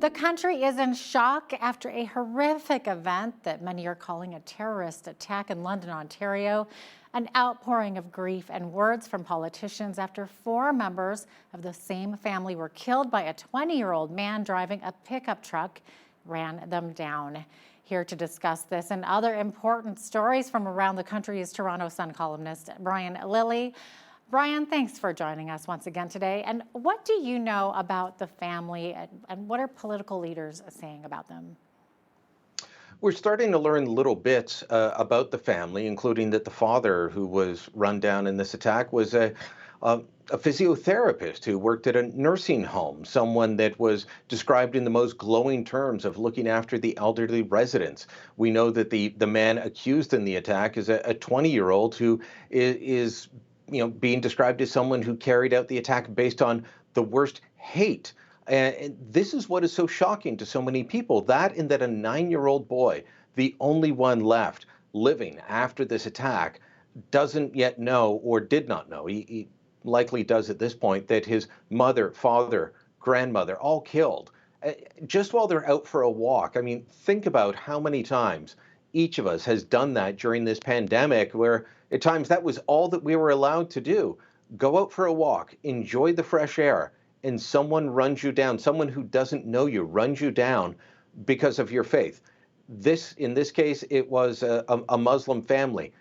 The country is in shock after a horrific event that many are calling a terrorist attack in London, Ontario. An outpouring of grief and words from politicians after four members of the same family were killed by a 20-year-old man driving a pickup truck ran them down. Here to discuss this and other important stories from around the country is Toronto Sun columnist Brian Lilley. Brian, thanks for joining us once again today. And what do you know about the family and what are political leaders saying about them? We're starting to learn little bits about the family, including that the father who was run down in this attack was a physiotherapist who worked at a nursing home, someone that was described in the most glowing terms of looking after the elderly residents. We know that the man accused in the attack is a 20-year-old who is being described as someone who carried out the attack based on the worst hate. And this is what is so shocking to so many people, that a 9-year-old boy, the only one left living after this attack, doesn't yet know, or did not know, he likely does at this point, that his mother, father, grandmother, all killed just while they're out for a walk. I mean, think about how many times each of us has done that during this pandemic, where at times that was all that we were allowed to do. Go out for a walk, enjoy the fresh air, and someone runs you down, someone who doesn't know you runs you down because of your faith. In this case, it was a Muslim family.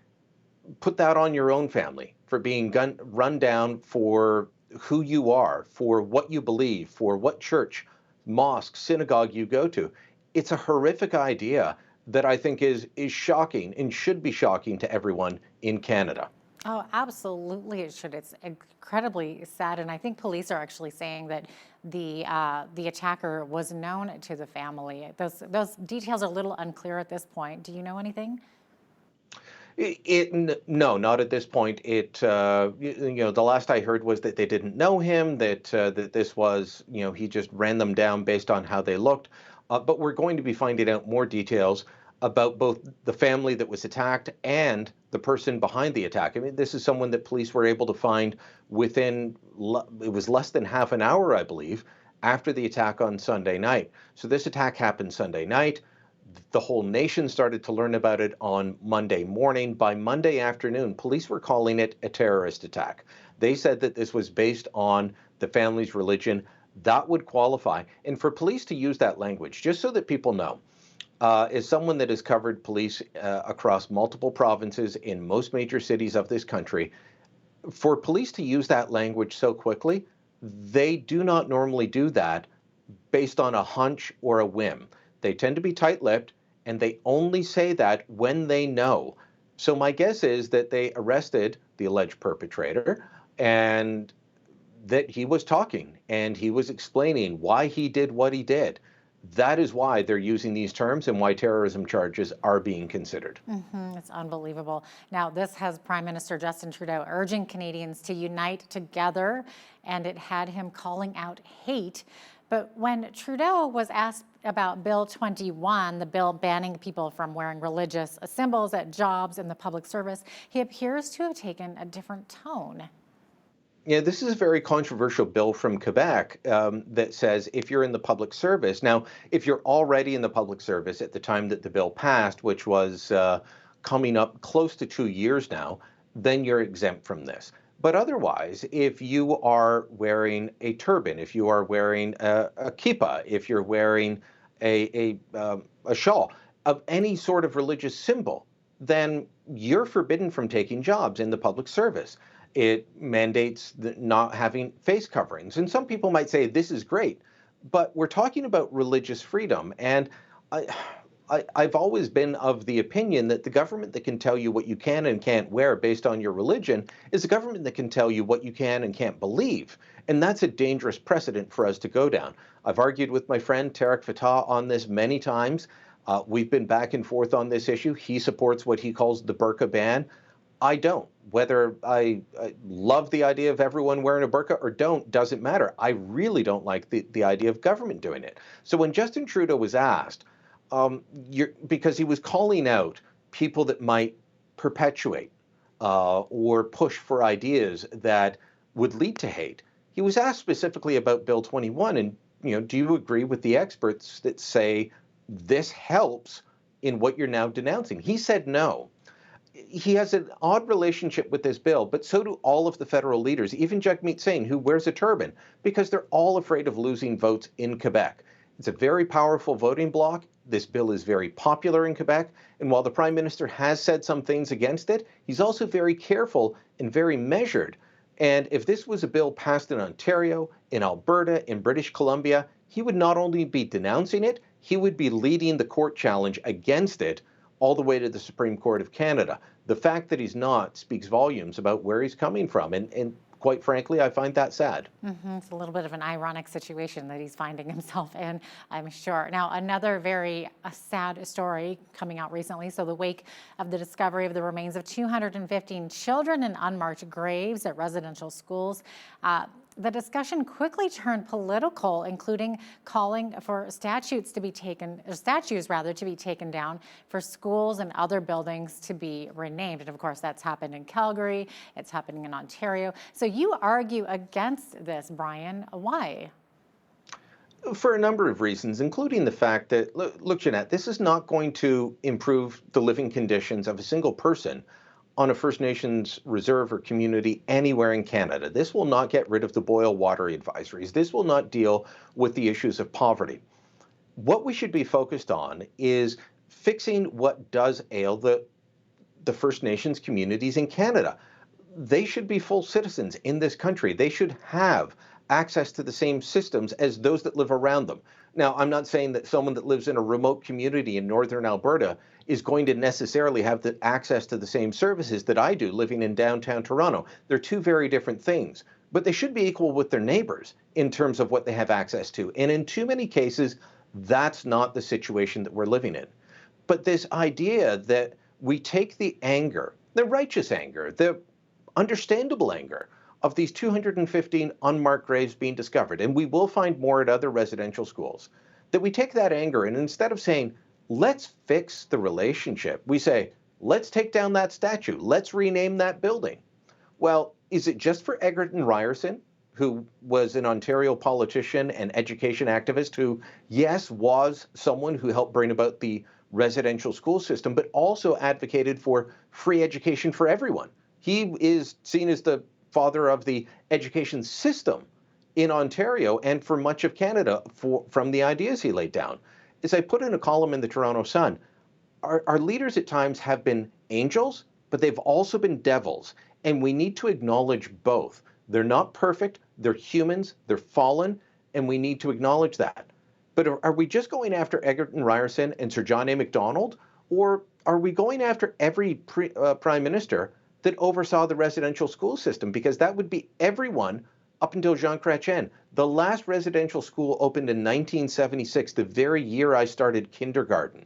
Put that on your own family for being run down for who you are, for what you believe, for what church, mosque, synagogue you go to. It's a horrific idea that I think is shocking and should be shocking to everyone in Canada. Oh, absolutely it should. It's incredibly sad. And I think police are actually saying that the attacker was known to the family. Those details are a little unclear at this point. Do you know anything? No, not at this point. The last I heard was that they didn't know him, that this was, he just ran them down based on how they looked. But we're going to be finding out more details about both the family that was attacked and the person behind the attack. I mean, this is someone that police were able to find within, it was less than half an hour, I believe, after the attack on Sunday night. So this attack happened Sunday night. The whole nation started to learn about it on Monday morning. By Monday afternoon, police were calling it a terrorist attack. They said that this was based on the family's religion. That would qualify. And for police to use that language, just so that people know, as someone that has covered police across multiple provinces in most major cities of this country, for police to use that language so quickly, they do not normally do that based on a hunch or a whim. They tend to be tight-lipped, and they only say that when they know. So my guess is that they arrested the alleged perpetrator and that he was talking and he was explaining why he did what he did. That is why they're using these terms and why terrorism charges are being considered. It's unbelievable. Now, this has Prime Minister Justin Trudeau urging Canadians to unite together, and it had him calling out hate. But when Trudeau was asked about Bill 21, the bill banning people from wearing religious symbols at jobs in the public service, he appears to have taken a different tone. Yeah, this is a very controversial bill from Quebec that says if you're in the public service, now, if you're already in the public service at the time that the bill passed, which was coming up close to 2 years now, then you're exempt from this. But otherwise, if you are wearing a turban, if you are wearing a kippah, if you're wearing a shawl of any sort of religious symbol, then you're forbidden from taking jobs in the public service. It mandates not having face coverings. And some people might say this is great, but we're talking about religious freedom. And I've always been of the opinion that the government that can tell you what you can and can't wear based on your religion is the government that can tell you what you can and can't believe. And that's a dangerous precedent for us to go down. I've argued with my friend Tarek Fatah on this many times. We've been back and forth on this issue. He supports what he calls the burqa ban. I don't. Whether I love the idea of everyone wearing a burqa or don't doesn't matter. I really don't like the idea of government doing it. So when Justin Trudeau was asked, because he was calling out people that might perpetuate or push for ideas that would lead to hate, he was asked specifically about Bill 21, and do you agree with the experts that say this helps in what you're now denouncing? He said no. He has an odd relationship with this bill, but so do all of the federal leaders, even Jagmeet Singh, who wears a turban, because they're all afraid of losing votes in Quebec. It's a very powerful voting bloc. This bill is very popular in Quebec. And while the Prime Minister has said some things against it, he's also very careful and very measured. And if this was a bill passed in Ontario, in Alberta, in British Columbia, he would not only be denouncing it, he would be leading the court challenge against it all the way to the Supreme Court of Canada. The fact that he's not speaks volumes about where he's coming from. And quite frankly, I find that sad. It's a little bit of an ironic situation that he's finding himself in, I'm sure. Now, another very sad story coming out recently. So the wake of the discovery of the remains of 215 children in unmarked graves at residential schools, the discussion quickly turned political, including calling for statues to be taken down for schools and other buildings to be renamed. And of course, that's happened in Calgary, it's happening in Ontario. So you argue against this, Brian. Why? For a number of reasons, including the fact that, look, Jeanette, this is not going to improve the living conditions of a single person on a First Nations reserve or community anywhere in Canada. This will not get rid of the boil water advisories. This will not deal with the issues of poverty. What we should be focused on is fixing what does ail the First Nations communities in Canada. They should be full citizens in this country. They should have access to the same systems as those that live around them. Now, I'm not saying that someone that lives in a remote community in northern Alberta is going to necessarily have the access to the same services that I do living in downtown Toronto. They're two very different things, but they should be equal with their neighbors in terms of what they have access to. And in too many cases, that's not the situation that we're living in. But this idea that we take the anger, the righteous anger, the understandable anger of these 215 unmarked graves being discovered, and we will find more at other residential schools, that we take that anger and instead of saying, let's fix the relationship, we say, let's take down that statue, let's rename that building. Well, is it just for Egerton Ryerson, who was an Ontario politician and education activist who, yes, was someone who helped bring about the residential school system, but also advocated for free education for everyone? He is seen as the father of the education system in Ontario and for much of Canada from the ideas he laid down. As I put in a column in the Toronto Sun, our leaders at times have been angels, but they've also been devils. And we need to acknowledge both. They're not perfect, they're humans, they're fallen, and we need to acknowledge that. But are we just going after Egerton Ryerson and Sir John A. Macdonald? Or are we going after every prime minister that oversaw the residential school system? Because that would be everyone up until Jean Chrétien. The last residential school opened in 1976, the very year I started kindergarten.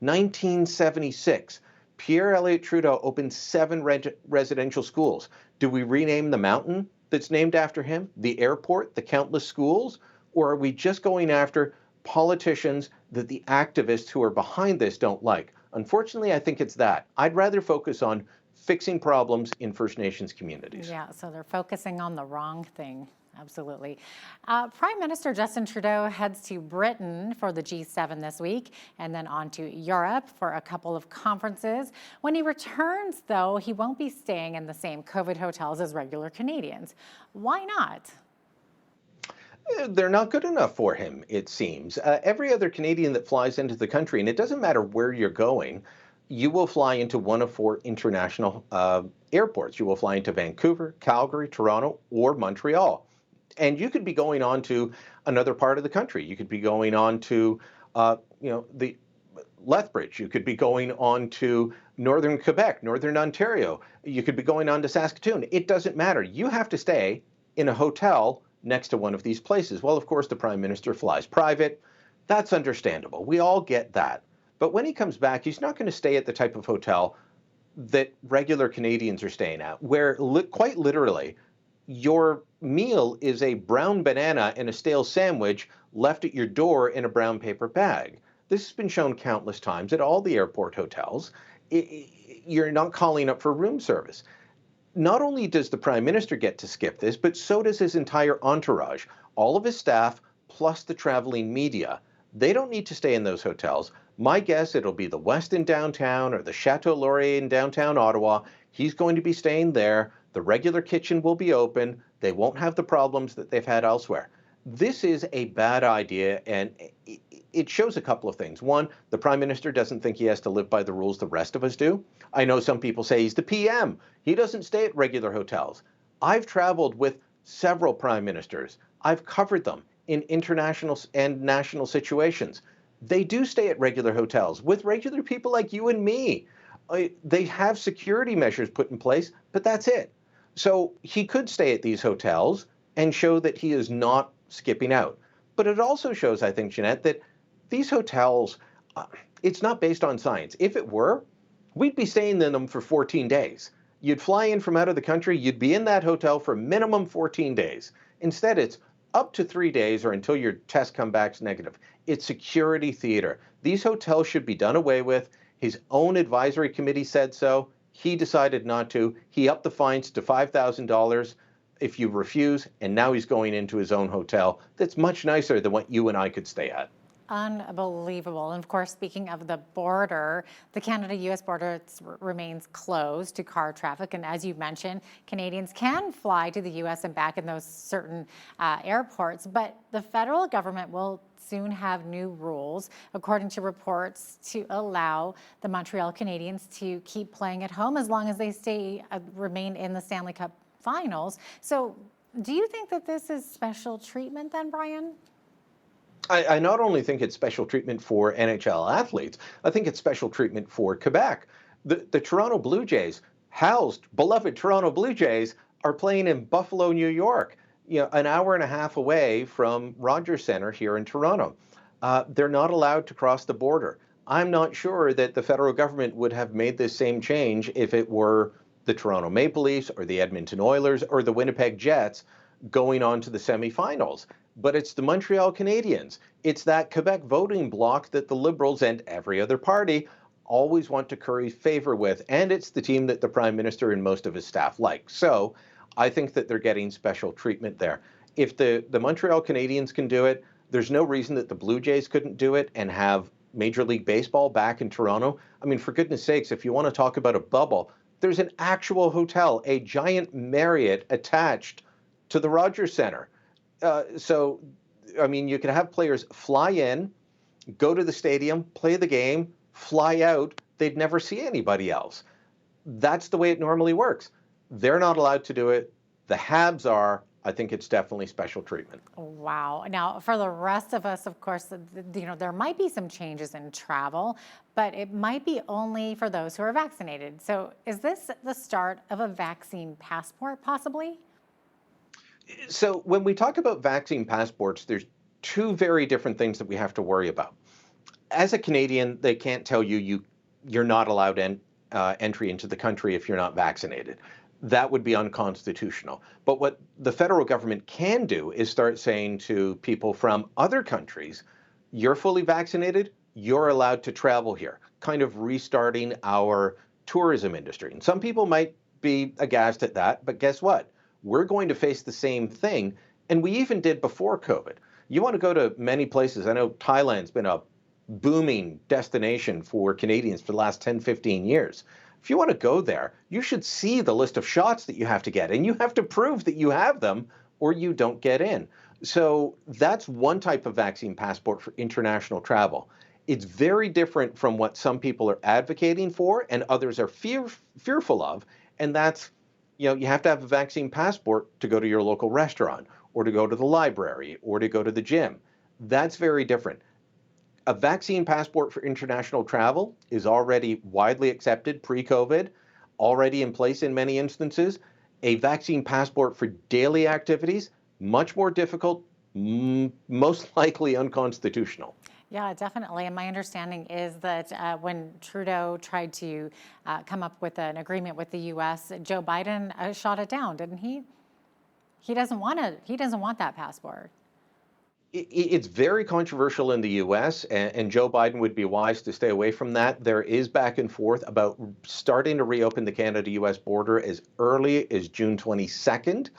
1976. Pierre Elliott Trudeau opened 7 residential schools. Do we rename the mountain that's named after him, the airport, the countless schools? Or are we just going after politicians that the activists who are behind this don't like? Unfortunately, I think it's that. I'd rather focus on fixing problems in First Nations communities. Yeah, so they're focusing on the wrong thing. Absolutely. Prime Minister Justin Trudeau heads to Britain for the G7 this week and then on to Europe for a couple of conferences. When he returns, though, he won't be staying in the same COVID hotels as regular Canadians. Why not? They're not good enough for him, it seems. Every other Canadian that flies into the country, and it doesn't matter where you're going, you will fly into one of 4 international airports. You will fly into Vancouver, Calgary, Toronto, or Montreal. And you could be going on to another part of the country. You could be going on to, the Lethbridge. You could be going on to northern Quebec, northern Ontario. You could be going on to Saskatoon. It doesn't matter. You have to stay in a hotel next to one of these places. Well, of course, the Prime Minister flies private. That's understandable. We all get that. But when he comes back, he's not going to stay at the type of hotel that regular Canadians are staying at, where quite literally, your meal is a brown banana and a stale sandwich left at your door in a brown paper bag. This has been shown countless times at all the airport hotels. You're not calling up for room service. Not only does the Prime Minister get to skip this, but so does his entire entourage, all of his staff, plus the traveling media. They don't need to stay in those hotels. My guess it'll be the Westin downtown or the Chateau Laurier in downtown Ottawa. He's going to be staying there. The regular kitchen will be open. They won't have the problems that they've had elsewhere. This is a bad idea, and it shows a couple of things. One, the Prime Minister doesn't think he has to live by the rules the rest of us do. I know some people say he's the PM. He doesn't stay at regular hotels. I've traveled with several prime ministers. I've covered them in international and national situations. They do stay at regular hotels with regular people like you and me. They have security measures put in place, but that's it. So he could stay at these hotels and show that he is not skipping out. But it also shows, I think, Jeanette, that these hotels, it's not based on science. If it were, we'd be staying in them for 14 days. You'd fly in from out of the country, you'd be in that hotel for minimum 14 days. Instead, it's up to 3 days or until your test comes back negative. It's security theater. These hotels should be done away with. His own advisory committee said so. He decided not to. He upped the fines to $5,000 if you refuse, and now he's going into his own hotel that's much nicer than what you and I could stay at. Unbelievable. And of course, speaking of the border, the Canada-US border remains closed to car traffic. And as you mentioned, Canadians can fly to the US and back in those certain airports, but the federal government will soon have new rules, according to reports, to allow the Montreal Canadiens to keep playing at home as long as they remain in the Stanley Cup finals. So do you think that this is special treatment then, Brian? I not only think it's special treatment for NHL athletes, I think it's special treatment for Quebec. The Toronto Blue Jays, Hal's beloved Toronto Blue Jays, are playing in Buffalo, New York, an hour and a half away from Rogers Centre here in Toronto. They're not allowed to cross the border. I'm not sure that the federal government would have made this same change if it were the Toronto Maple Leafs or the Edmonton Oilers or the Winnipeg Jets going on to the semifinals. But it's the Montreal Canadiens. It's that Quebec voting bloc that the Liberals and every other party always want to curry favor with. And it's the team that the Prime Minister and most of his staff like. So I think that they're getting special treatment there. If the Montreal Canadiens can do it, there's no reason that the Blue Jays couldn't do it and have Major League Baseball back in Toronto. I mean, for goodness sakes, if you want to talk about a bubble, there's an actual hotel, a giant Marriott attached to the Rogers Centre. So, I mean, you can have players fly in, go to the stadium, play the game, fly out. They'd never see anybody else. That's the way it normally works. They're not allowed to do it. The Habs are. I think it's definitely special treatment. Wow. Now, for the rest of us, of course, there might be some changes in travel, but it might be only for those who are vaccinated. So is this the start of a vaccine passport, possibly? So when we talk about vaccine passports, there's two very different things that we have to worry about. As a Canadian, they can't tell you're not allowed entry into the country if you're not vaccinated. That would be unconstitutional. But what the federal government can do is start saying to people from other countries, you're fully vaccinated, you're allowed to travel here, kind of restarting our tourism industry. And some people might be aghast at that, but guess what? We're going to face the same thing. And we even did before COVID. You want to go to many places. I know Thailand's been a booming destination for Canadians for the last 10, 15 years. If you want to go there, you should see the list of shots that you have to get, and you have to prove that you have them or you don't get in. So that's one type of vaccine passport for international travel. It's very different from what some people are advocating for and others are fearful of, and that's, you have to have a vaccine passport to go to your local restaurant or to go to the library or to go to the gym. That's very different. A vaccine passport for international travel is already widely accepted pre-COVID, already in place in many instances. A vaccine passport for daily activities, much more difficult, most likely unconstitutional. Yeah, definitely. And my understanding is that when Trudeau tried to come up with an agreement with the U.S., Joe Biden shot it down, didn't he? He doesn't want it. He doesn't want that passport. It's very controversial in the U.S., and Joe Biden would be wise to stay away from that. There is back and forth about starting to reopen the Canada-U.S. border as early as June 22nd.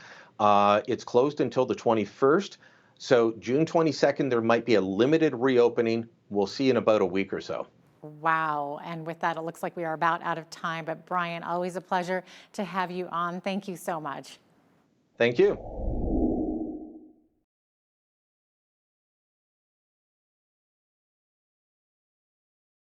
It's closed until the 21st. So June 22nd, there might be a limited reopening. We'll see in about a week or so. Wow. And with that, it looks like we are about out of time. But Brian, always a pleasure to have you on. Thank you so much. Thank you.